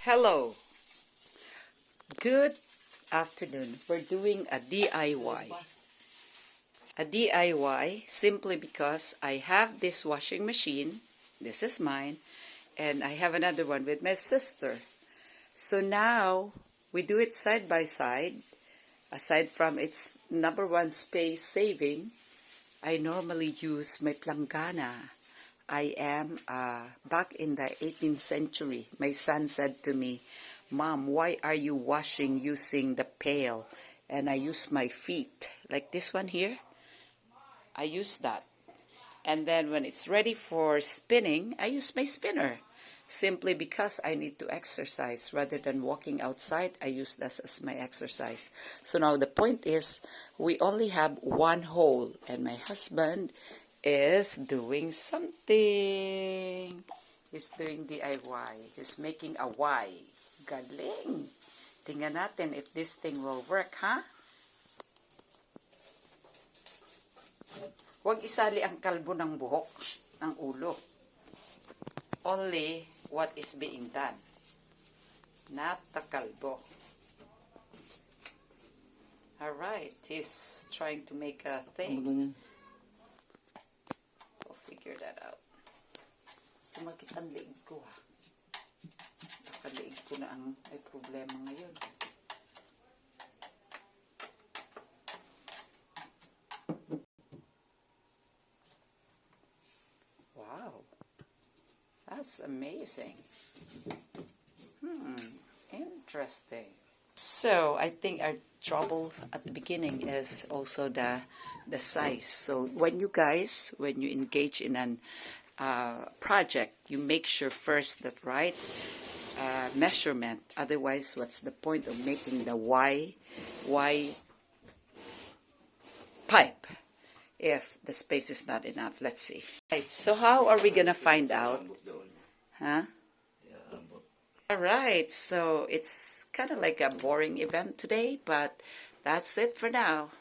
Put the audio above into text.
Hello, good afternoon. We're doing a DIY. A DIY simply because I have this washing machine. This is mine. And I have another one with my sister. So now we do it side by side. Aside from its number one space saving, I normally use my planggana. I am back in the 18th century. My son said to me, "Mom, why are you washing using the pail?" And I use my feet, like this one here. I use that. And then when it's ready for spinning, I use my spinner. Simply because I need to exercise rather than walking outside, I use this as my exercise. So now the point is, we only have one hole, and my husband is doing something. He's doing DIY. He's making a Y. Galing. Tingnan natin if this thing will work, ha? Huwag isali ang kalbo ng buhok, ng ulo. Only what is being done. Not the kalbo. Alright, he's trying to make a thing. We'll figure that out. Sumakit ang liig ko, ha? Nakaliig ko na ang may problema ngayon. Wow. That's amazing. Interesting. So I think our trouble at the beginning is also the size. So when you engage in an project, you make sure first that right measurement. Otherwise, what's the point of making the Y pipe if the space is not enough? Let's see. Right. So how are we gonna find out? Huh? Alright, so it's kind of like a boring event today, but that's it for now.